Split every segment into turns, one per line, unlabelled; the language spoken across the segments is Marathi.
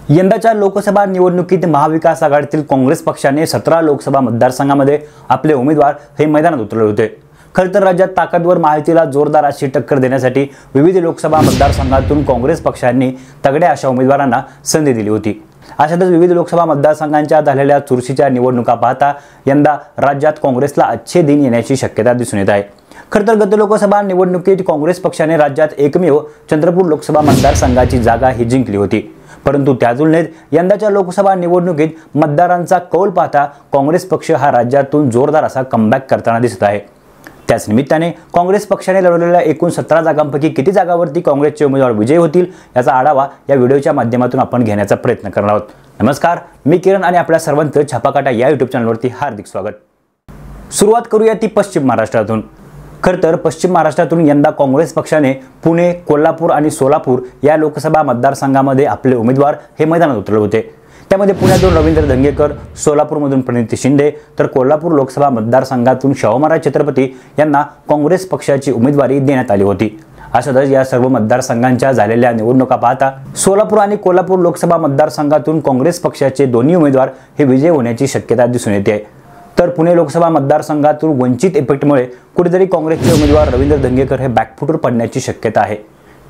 यंदाच्या लोकसभा निवडणुकीत महाविकास आघाडीतील काँग्रेस पक्षाने 17 लोकसभा मतदारसंघामध्ये आपले उमेदवार हे मैदानात उतरले होते। खरं तर राज्यात ताकदवर महायुतीला जोरदार अशी टक्कर देण्यासाठी विविध लोकसभा मतदारसंघातून काँग्रेस पक्षांनी तगड्या अशा उमेदवारांना संधी दिली होती। अशातच विविध लोकसभा मतदारसंघांच्या झालेल्या चुरशीच्या निवडणुका पाहता यंदा राज्यात काँग्रेसला अच्छे दिन येण्याची शक्यता दिसून येत आहे। खरं तर गत लोकसभा निवडणुकीत काँग्रेस पक्षाने राज्यात एकमेव चंद्रपूर लोकसभा मतदारसंघाची जागा ही जिंकली होती, परंतु त्या तुलनेत यंदाच्या लोकसभा निवडणुकीत मतदारांचा कौल पाहता काँग्रेस पक्ष हा राज्यातून जोरदार असा कमबॅक करताना दिसत आहे। त्याच निमित्ताने काँग्रेस पक्षाने लढवलेल्या एकूण 17 जागांपैकी किती जागांवरती काँग्रेसचे उमेदवार विजयी होतील याचा आढावा या व्हिडिओच्या माध्यमातून आपण घेण्याचा प्रयत्न करणार आहोत। नमस्कार, मी किरण आणि आपल्या सर्वांचं छापाकाटा या YouTube चॅनलवरती हार्दिक स्वागत। सुरुवात करूया ती पश्चिम महाराष्ट्रातून। खरं तर पश्चिम महाराष्ट्रातून यंदा काँग्रेस पक्षाने पुणे, कोल्हापूर आणि सोलापूर या लोकसभा मतदारसंघामध्ये आपले उमेदवार हे मैदानात उतरले होते। त्यामध्ये पुण्यातून रवींद्र धंगेकर, सोलापूरमधून प्रणिती शिंदे तर कोल्हापूर लोकसभा मतदारसंघातून शाहू महाराज छत्रपती यांना काँग्रेस पक्षाची उमेदवारी देण्यात आली होती। अशातच या सर्व मतदारसंघांच्या झालेल्या निवडणुका पाहता सोलापूर आणि कोल्हापूर लोकसभा मतदारसंघातून काँग्रेस पक्षाचे दोन्ही उमेदवार हे विजयी होण्याची शक्यता दिसून येते। तर पुणे लोकसभा मतदारसंघातून वंचित इफेक्टमुळे कुठेतरी काँग्रेसचे उमेदवार रवींद्र धंगेकर हे बॅकफुटवर पडण्याची शक्यता आहे।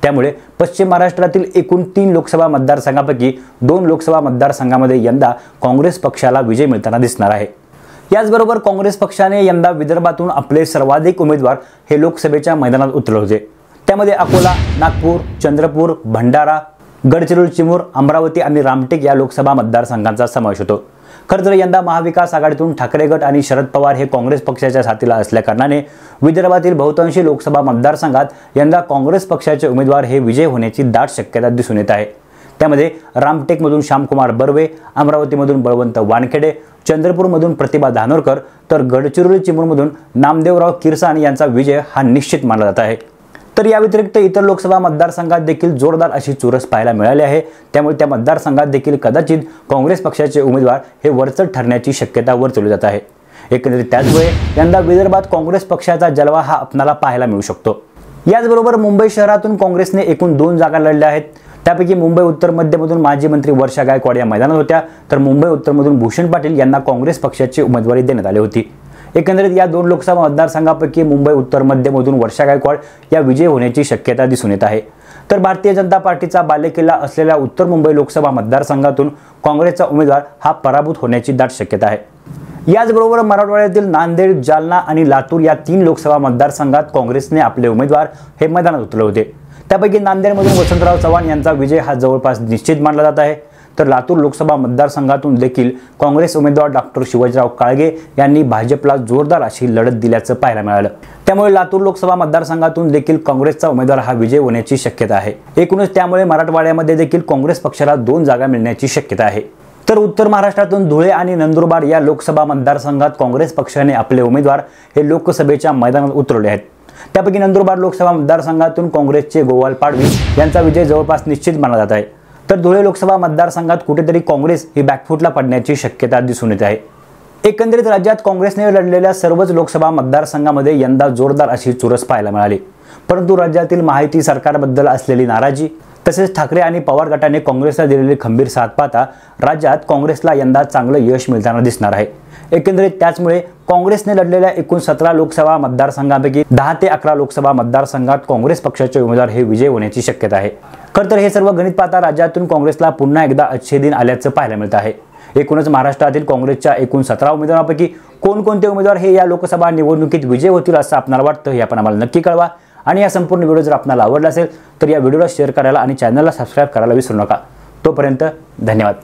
त्यामुळे पश्चिम महाराष्ट्रातील एकूण 3 लोकसभा मतदारसंघांपैकी 2 लोकसभा मतदारसंघांमध्ये यंदा काँग्रेस पक्षाला विजय मिळताना दिसणार आहे। याचबरोबर काँग्रेस पक्षाने यंदा विदर्भातून आपले सर्वाधिक उमेदवार हे लोकसभेच्या मैदानात उतरले होते। त्यामध्ये अकोला, नागपूर, चंद्रपूर, भंडारा, गडचिरोली, चिमूर, अमरावती आणि रामटेक या लोकसभा मतदारसंघांचा समावेश होतो। खरं तर यंदा महाविकास आघाडीतून ठाकरे गट आणि शरद पवार हे काँग्रेस पक्षाच्या साथीला असल्याकारणाने विदर्भातील बहुतांशी लोकसभा मतदारसंघात यंदा काँग्रेस पक्षाचे उमेदवार हे विजय होण्याची दाट शक्यता दिसून येत आहे। त्यामध्ये रामटेकमधून श्यामकुमार बर्वे, अमरावतीमधून बळवंत वानखेडे, चंद्रपूरमधून प्रतिभा धानोरकर तर गडचिरोली चिमूरमधून नामदेवराव किरसाण यांचा विजय हा निश्चित मानला जात आहे। तर या व्यतिरिक्त इतर लोकसभा मतदारसंघात देखील जोरदार अशी चुरस पाहायला मिळाली आहे। त्यामुळे त्या मतदारसंघात देखील कदाचित काँग्रेस पक्षाचे उमेदवार हे वरचढ ठरण्याची शक्यता वर्तवली जात आहे। एकंदरीत त्याचमुळे यंदा विदर्भात काँग्रेस पक्षाचा जलवा हा आपल्याला पाहायला मिळू शकतो। याचबरोबर मुंबई शहरातून काँग्रेसने एकूण 2 जागा लढल्या आहेत। त्यापैकी मुंबई उत्तर मध्यमधून माजी मंत्री वर्षा गायकवाड या मैदानात होत्या, तर मुंबई उत्तरमधून भूषण पाटील यांना काँग्रेस पक्षाची उमेदवारी देण्यात आली होती। एकंदरीत या 2 लोकसभा मतदारसंघांपैकी मुंबई उत्तर मध्यमधून वर्षा गायकवाड या विजयी होण्याची शक्यता दिसून येत आहे। तर भारतीय जनता पार्टीचा बालेकिल्ला असलेल्या उत्तर मुंबई लोकसभा मतदारसंघातून काँग्रेसचा उमेदवार हा पराभूत होण्याची दाट शक्यता आहे। याचबरोबर मराठवाड्यातील नांदेड, जालना आणि लातूर या 3 लोकसभा मतदारसंघात काँग्रेसने आपले उमेदवार हे मैदानात उतरले होते। त्यापैकी नांदेडमधून वसंतराव चव्हाण यांचा विजय हा जवळपास निश्चित मानला जात आहे। तर लातूर लोकसभा मतदारसंघातून देखील काँग्रेस उमेदवार डॉक्टर शिवाजीराव काळगे यांनी भाजपला जोरदार अशी लढत दिल्याचं पाहायला मिळालं। त्यामुळे लातूर लोकसभा मतदारसंघातून देखील काँग्रेसचा उमेदवार हा विजय होण्याची शक्यता आहे। एकूणच त्यामुळे मराठवाड्यामध्ये देखील काँग्रेस पक्षाला 2 जागा मिळण्याची शक्यता आहे। तर उत्तर महाराष्ट्रातून धुळे आणि नंदुरबार या लोकसभा मतदारसंघात काँग्रेस पक्षाने आपले उमेदवार हे लोकसभेच्या मैदानात उतरवले आहेत। त्यापैकी नंदुरबार लोकसभा मतदारसंघातून काँग्रेसचे गोवाल पाडवी यांचा विजय जवळपास निश्चित मानला जात आहे। तर धुळे लोकसभा मतदारसंघात कुठेतरी काँग्रेस ही बॅकफुटला पडण्याची शक्यता दिसून येत आहे। एकंदरीत राज्यात काँग्रेसने लढलेल्या सर्वच लोकसभा मतदारसंघामध्ये यंदा जोरदार अशी चुरस पाहायला मिळाली, परंतु राज्यातील महायुती सरकारबद्दल असलेली नाराजी तसेच ठाकरे आणि पवार गटाने काँग्रेसला दिलेली खंबीर साथ पाहता राज्यात काँग्रेसला यंदा चांगलं यश मिळताना दिसणार आहे। एकंदरीत त्याचमुळे काँग्रेसने लढलेल्या एकूण 17 लोकसभा मतदारसंघांपैकी 10 ते 11 लोकसभा मतदारसंघात काँग्रेस पक्षाचे उमेदवार हे विजय होण्याची शक्यता आहे। खरं तर हे सर्व गणित पाहता राज्यातून काँग्रेसला पुन्हा एकदा अच्छे दिन आल्याचं पाहायला मिळत आहे। एकूणच महाराष्ट्रातील काँग्रेसच्या एकूण 17 उमेदवारांपैकी कोणकोणते उमेदवार हे या लोकसभा निवडणुकीत विजय होतील असं आपल्याला वाटतं हे आपण आम्हाला नक्की कळवा। आणि या संपूर्ण व्हिडिओ जर आपल्याला आवडला असेल तर या व्हिडिओला शेअर करायला आणि चॅनलला सबस्क्राईब करायला विसरू नका। तोपर्यंत धन्यवाद।